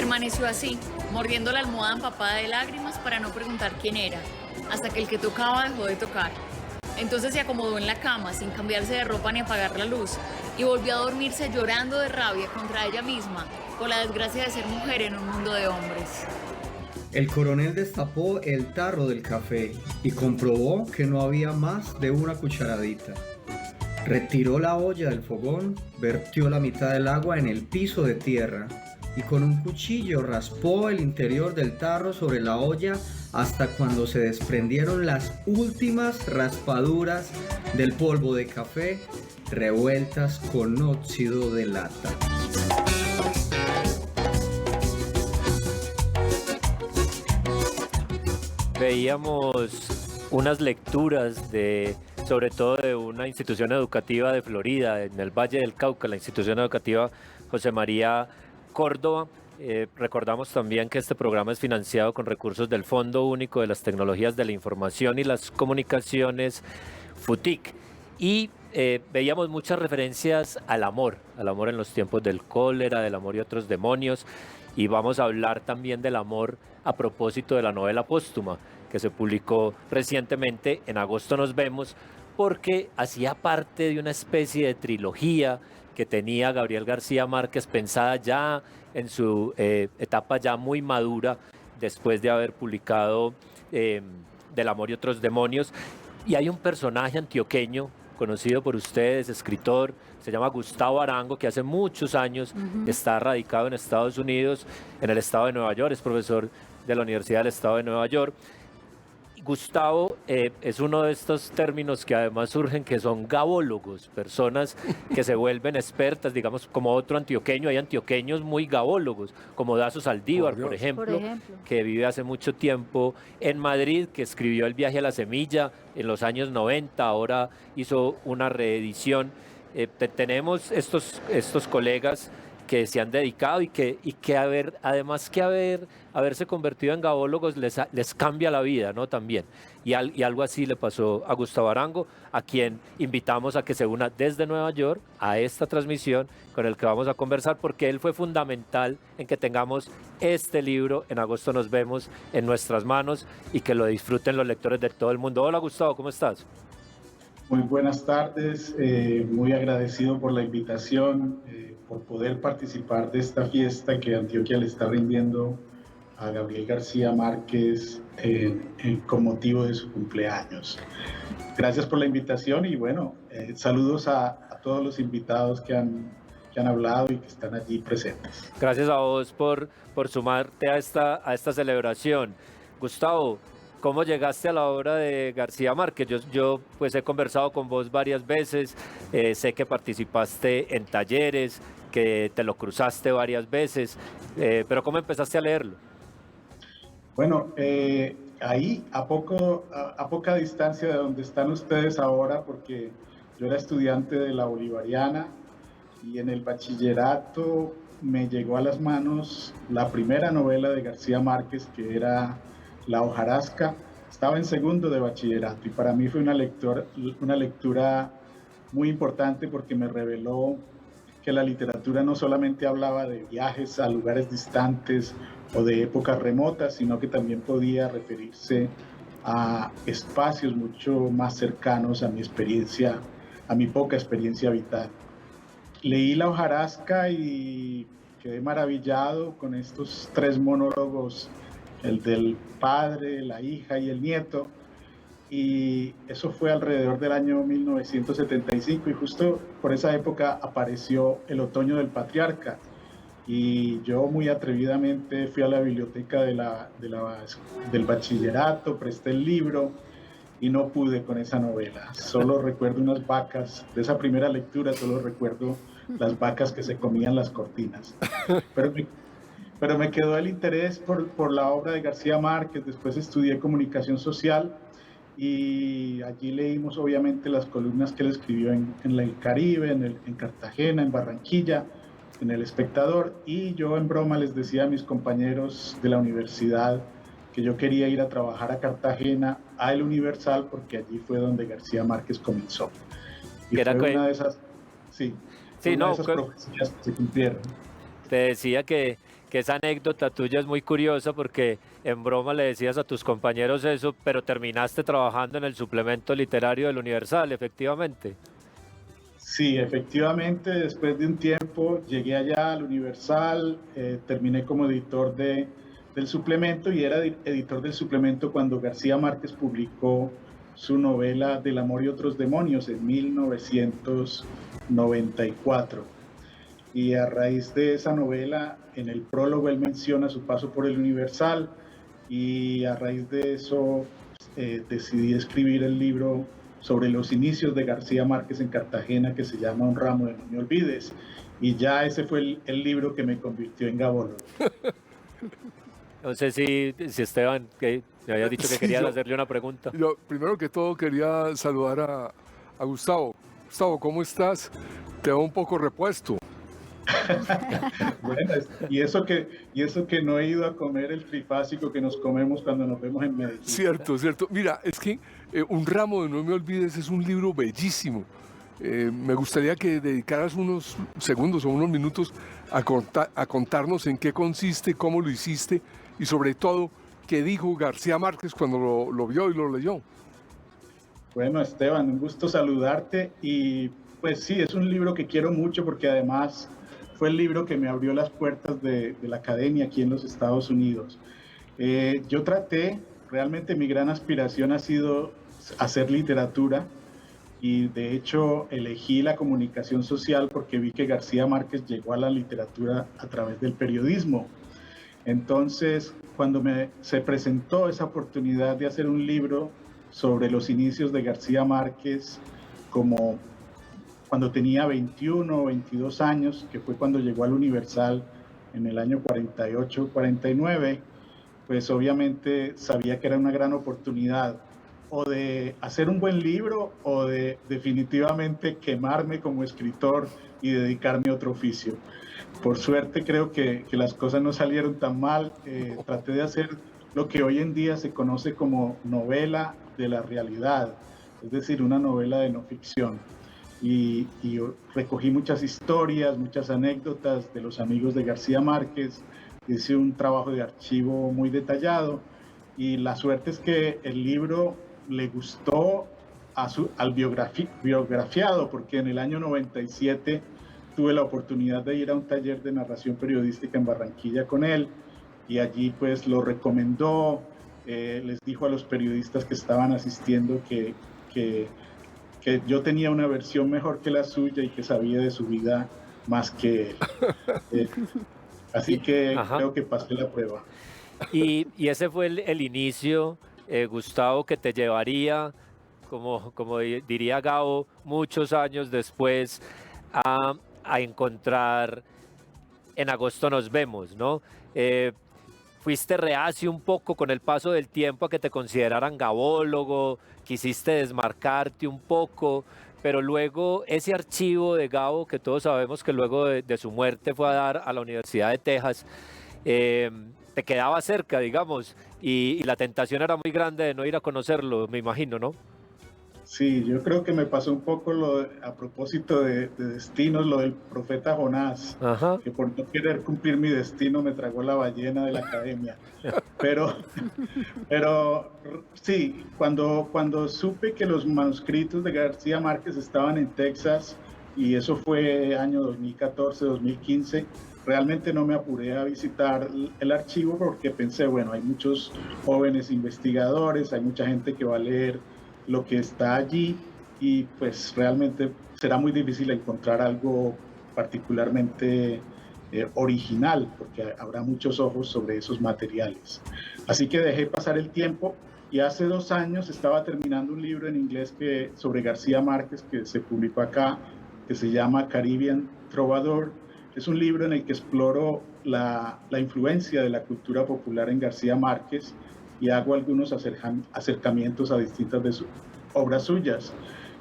Permaneció así, mordiendo la almohada empapada de lágrimas para no preguntar quién era, hasta que el que tocaba dejó de tocar. Entonces se acomodó en la cama sin cambiarse de ropa ni apagar la luz y volvió a dormirse llorando de rabia contra ella misma por la desgracia de ser mujer en un mundo de hombres. El coronel destapó el tarro del café y comprobó que no había más de una cucharadita. Retiró la olla del fogón, vertió la mitad del agua en el piso de tierra y con un cuchillo raspó el interior del tarro sobre la olla hasta cuando se desprendieron las últimas raspaduras del polvo de café revueltas con óxido de lata. Veíamos unas lecturas sobre todo de una institución educativa de Florida, en el Valle del Cauca, la institución educativa José María Córdoba. Recordamos también que este programa es financiado con recursos del Fondo Único de las Tecnologías de la Información y las Comunicaciones, FUTIC. Y veíamos muchas referencias al amor en los tiempos del cólera, del amor y otros demonios. Y vamos a hablar también del amor a propósito de la novela póstuma que se publicó recientemente, En agosto nos vemos, porque hacía parte de una especie de trilogía que tenía Gabriel García Márquez pensada ya en su etapa ya muy madura, después de haber publicado Del amor y otros demonios. Y hay un personaje antioqueño conocido por ustedes, escritor, se llama Gustavo Arango, que hace muchos años está radicado en Estados Unidos, en el estado de Nueva York, es profesor de la Universidad del Estado de Nueva York. Gustavo es uno de estos términos que además surgen, que son gabólogos, personas que se vuelven expertas, digamos, como otro antioqueño. Hay antioqueños muy gabólogos, como Dazo Saldívar, por ejemplo, que vive hace mucho tiempo en Madrid, que escribió El viaje a la semilla en los años 90, ahora hizo una reedición. Tenemos estos colegas que se han dedicado y que además que haberse convertido en gabólogos les cambia la vida, ¿no? También. Y algo así le pasó a Gustavo Arango, a quien invitamos a que se una desde Nueva York a esta transmisión con el que vamos a conversar, porque él fue fundamental en que tengamos este libro, En agosto nos vemos, en nuestras manos y que lo disfruten los lectores de todo el mundo. Hola Gustavo, ¿cómo estás? Muy buenas tardes, muy agradecido por la invitación, por poder participar de esta fiesta que Antioquia le está rindiendo a Gabriel García Márquez con motivo de su cumpleaños. Gracias por la invitación y bueno, saludos a todos los invitados que han hablado y que están allí presentes. Gracias a vos por sumarte a esta celebración. Gustavo, ¿cómo llegaste a la obra de García Márquez? Yo pues he conversado con vos varias veces, sé que participaste en talleres, que te lo cruzaste varias veces, pero ¿cómo empezaste a leerlo? Bueno, ahí a poca distancia de donde están ustedes ahora, porque yo era estudiante de la Bolivariana y en el bachillerato me llegó a las manos la primera novela de García Márquez, que era La hojarasca. Estaba en segundo de bachillerato y para mí fue una lectura muy importante porque me reveló que la literatura no solamente hablaba de viajes a lugares distantes o de épocas remotas, sino que también podía referirse a espacios mucho más cercanos a mi experiencia, a mi poca experiencia vital. Leí La hojarasca y quedé maravillado con estos tres monólogos, el del padre, la hija y el nieto, y eso fue alrededor del año 1975 y justo por esa época apareció El otoño del patriarca y yo muy atrevidamente fui a la biblioteca del bachillerato, presté el libro y no pude con esa novela. Solo recuerdo unas vacas, de esa primera lectura solo recuerdo las vacas que se comían las cortinas. Pero me quedó el interés por la obra de García Márquez. Después estudié comunicación social y allí leímos obviamente las columnas que él escribió en el Caribe, en Cartagena, en Barranquilla, en El Espectador, y yo en broma les decía a mis compañeros de la universidad que yo quería ir a trabajar a Cartagena, a El Universal, porque allí fue donde García Márquez comenzó. Y fue una de esas, sí, no, de esas profecías que se cumplieron. Te decía que que esa anécdota tuya es muy curiosa porque en broma le decías a tus compañeros eso, pero terminaste trabajando en el suplemento literario del Universal, efectivamente. Sí, efectivamente, después de un tiempo llegué allá al Universal, terminé como editor del suplemento y era editor del suplemento cuando García Márquez publicó su novela Del amor y otros demonios en 1994. Y a raíz de esa novela, en el prólogo él menciona su paso por el Universal y a raíz de eso decidí escribir el libro sobre los inicios de García Márquez en Cartagena, que se llama Un ramo de no me olvides. Y ya ese fue el libro que me convirtió en gabólogo. No sé si Esteban, que me había dicho que Sí, querías yo- hacerle una pregunta. Yo, primero que todo, quería saludar a Gustavo. Gustavo, ¿cómo estás? Te veo un poco repuesto. Bueno, y eso que no he ido a comer el trifásico que nos comemos cuando nos vemos en Medellín. Cierto, cierto. Mira, es que Un ramo de no me olvides es un libro bellísimo. Me gustaría que dedicaras unos segundos o unos minutos a contarnos en qué consiste, cómo lo hiciste y sobre todo qué dijo García Márquez cuando lo vio y lo leyó. Bueno, Esteban, un gusto saludarte y pues sí, es un libro que quiero mucho porque además fue el libro que me abrió las puertas de la academia aquí en los Estados Unidos. Yo realmente mi gran aspiración ha sido hacer literatura y de hecho elegí la comunicación social porque vi que García Márquez llegó a la literatura a través del periodismo. Entonces, cuando se presentó esa oportunidad de hacer un libro sobre los inicios de García Márquez, como cuando tenía 21 o 22 años, que fue cuando llegó al Universal en el año 48-49, pues obviamente sabía que era una gran oportunidad o de hacer un buen libro o de definitivamente quemarme como escritor y dedicarme a otro oficio. Por suerte creo que las cosas no salieron tan mal. Traté de hacer lo que hoy en día se conoce como novela de la realidad, es decir, una novela de no ficción. Y recogí muchas historias, muchas anécdotas de los amigos de García Márquez, hice un trabajo de archivo muy detallado y la suerte es que el libro le gustó al biografiado, porque en el año 97 tuve la oportunidad de ir a un taller de narración periodística en Barranquilla con él y allí pues lo recomendó, les dijo a los periodistas que estaban asistiendo que yo tenía una versión mejor que la suya y que sabía de su vida más que él. Así que creo que pasé la prueba. Y ese fue el inicio, Gustavo, que te llevaría, como diría Gabo, muchos años después a encontrar En agosto nos vemos, ¿no? Fuiste reacio un poco con el paso del tiempo a que te consideraran gabólogo, quisiste desmarcarte un poco, pero luego ese archivo de Gabo, que todos sabemos que luego de su muerte fue a dar a la Universidad de Texas, te quedaba cerca, digamos, y la tentación era muy grande de no ir a conocerlo, me imagino, ¿no? Sí, yo creo que me pasó un poco a propósito de destinos, lo del profeta Jonás, que por no querer cumplir mi destino me tragó la ballena de la academia. Pero sí, cuando supe que los manuscritos de García Márquez estaban en Texas, y eso fue año 2014, 2015, realmente no me apuré a visitar el archivo porque pensé, bueno, hay muchos jóvenes investigadores, hay mucha gente que va a leer lo que está allí y pues realmente será muy difícil encontrar algo particularmente original porque habrá muchos ojos sobre esos materiales. Así que dejé pasar el tiempo y hace 2 años estaba terminando un libro en inglés sobre García Márquez que se publicó acá, que se llama Caribbean Trovador. Es un libro en el que exploro la influencia de la cultura popular en García Márquez y hago algunos acercamientos a distintas de sus obras suyas.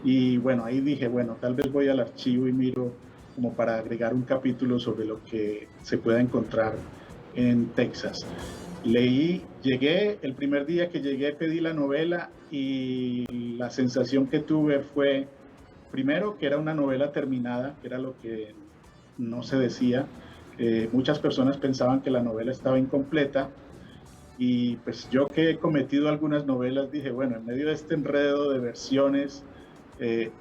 Y bueno, ahí dije, bueno, tal vez voy al archivo y miro como para agregar un capítulo sobre lo que se pueda encontrar en Texas. El primer día que llegué pedí la novela y la sensación que tuve fue, primero, que era una novela terminada, que era lo que no se decía, Muchas personas pensaban que la novela estaba incompleta y pues yo que he cometido algunas novelas dije, bueno, en medio de este enredo de versiones,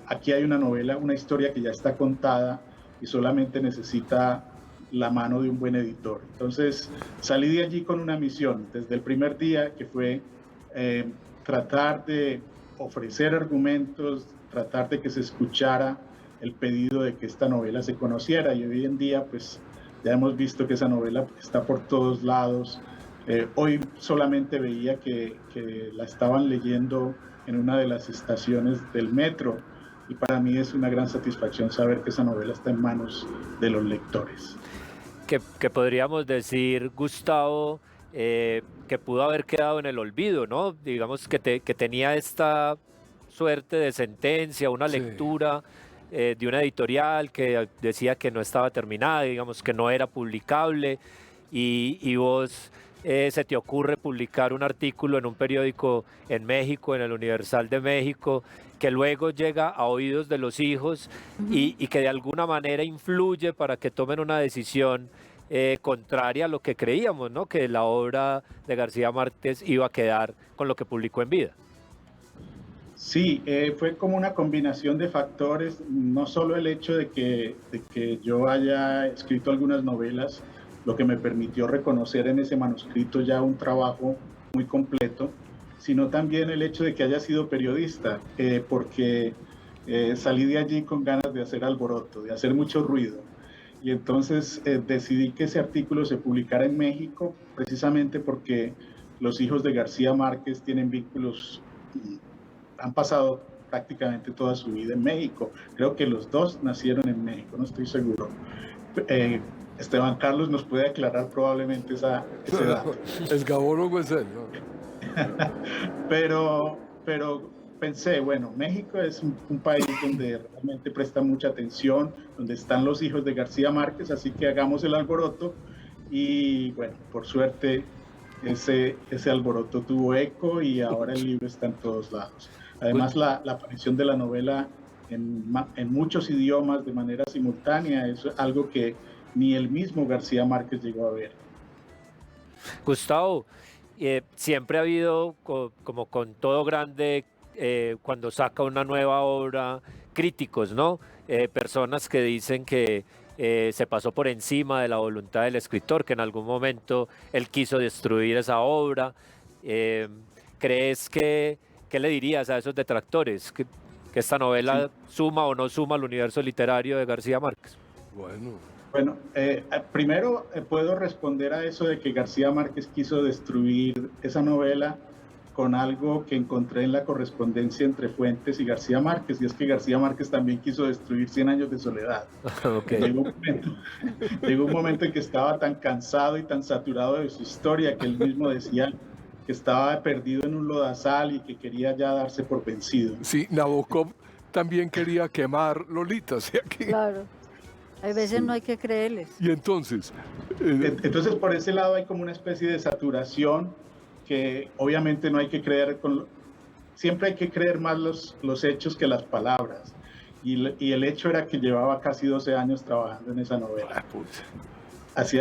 aquí hay una novela, una historia que ya está contada y solamente necesita la mano de un buen editor. Entonces salí de allí con una misión desde el primer día, que fue tratar de ofrecer argumentos, tratar de que se escuchara el pedido de que esta novela se conociera, y hoy en día pues ya hemos visto que esa novela está por todos lados. Hoy solamente veía que la estaban leyendo en una de las estaciones del metro, y para mí es una gran satisfacción saber que esa novela está en manos de los lectores. Que podríamos decir, Gustavo, que pudo haber quedado en el olvido, ¿no? Digamos que tenía esta suerte de sentencia, una Sí. lectura de una editorial que decía que no estaba terminada, digamos que no era publicable, y vos se te ocurre publicar un artículo en un periódico en México, en el Universal de México, que luego llega a oídos de los hijos y que de alguna manera influye para que tomen una decisión contraria a lo que creíamos, ¿no? Que la obra de García Márquez iba a quedar con lo que publicó en vida. Sí, fue como una combinación de factores, no solo el hecho de que yo haya escrito algunas novelas, lo que me permitió reconocer en ese manuscrito ya un trabajo muy completo, sino también el hecho de que haya sido periodista, porque salí de allí con ganas de hacer alboroto, de hacer mucho ruido. Y entonces decidí que ese artículo se publicara en México, precisamente porque los hijos de García Márquez tienen vínculos, han pasado prácticamente toda su vida en México. Creo que los dos nacieron en México, no estoy seguro. Esteban Carlos nos puede aclarar probablemente ese dato. El gabólogo es él, ¿no? pero pensé, bueno, México es un país donde realmente presta mucha atención, donde están los hijos de García Márquez, así que hagamos el alboroto. Y bueno, por suerte ese alboroto tuvo eco y ahora el libro está en todos lados. Además, la aparición de la novela en muchos idiomas de manera simultánea es algo que ni el mismo García Márquez llegó a ver. Gustavo, siempre ha habido, como con todo grande, cuando saca una nueva obra, críticos, ¿no? Personas que dicen que se pasó por encima de la voluntad del escritor, que en algún momento él quiso destruir esa obra. ¿Crees qué le dirías a esos detractores? ¿Que esta novela suma o no suma al universo literario de García Márquez? Bueno, primero puedo responder a eso de que García Márquez quiso destruir esa novela con algo que encontré en la correspondencia entre Fuentes y García Márquez, y es que García Márquez también quiso destruir 100 años de soledad. Okay. Llegó un momento en que estaba tan cansado y tan saturado de su historia que él mismo decía que estaba perdido en un lodazal y que quería ya darse por vencido. Sí, Nabokov también quería quemar Lolita, o sea que... Claro. Hay veces no hay que creerles. Y entonces... Entonces, por ese lado hay como una especie de saturación que obviamente no hay que creer, siempre hay que creer más los hechos que las palabras. Y el hecho era que llevaba casi 12 años trabajando en esa novela. Así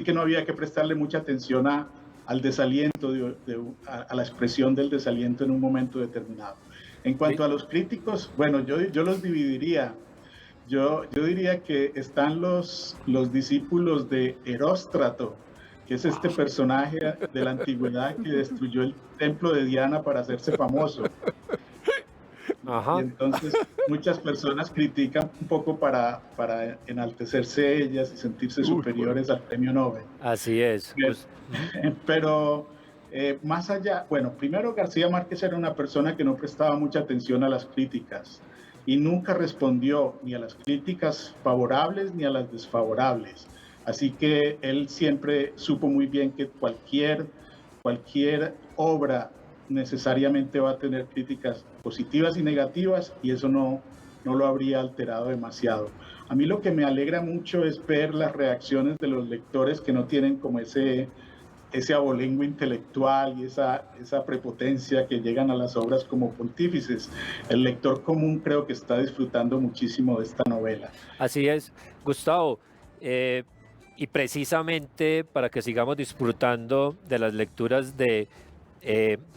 que no había que prestarle mucha atención al desaliento, a la expresión del desaliento en un momento determinado. En cuanto a los críticos, bueno, yo los dividiría. Yo diría que están los discípulos de Heróstrato, que es este personaje de la antigüedad que destruyó el templo de Diana para hacerse famoso. Ajá. Y entonces muchas personas critican un poco para enaltecerse ellas y sentirse superiores al premio Nobel. Así es. Pero más allá, bueno, primero García Márquez era una persona que no prestaba mucha atención a las críticas y nunca respondió ni a las críticas favorables ni a las desfavorables. Así que él siempre supo muy bien que cualquier obra necesariamente va a tener críticas positivas y negativas, y eso no lo habría alterado demasiado. A mí lo que me alegra mucho es ver las reacciones de los lectores que no tienen como ese abolengo intelectual y esa prepotencia que llegan a las obras como pontífices. El lector común creo que está disfrutando muchísimo de esta novela. Así es. Gustavo, y precisamente para que sigamos disfrutando de las lecturas de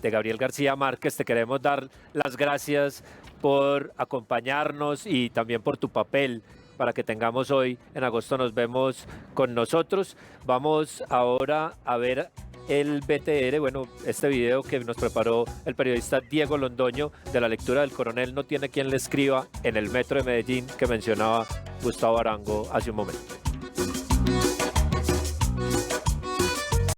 Gabriel García Márquez, te queremos dar las gracias por acompañarnos y también por tu papel para que tengamos hoy, en agosto nos vemos con nosotros. Vamos ahora a ver el BTR, bueno, este video que nos preparó el periodista Diego Londoño de la lectura del Coronel no tiene quien le escriba en el metro de Medellín que mencionaba Gustavo Arango hace un momento.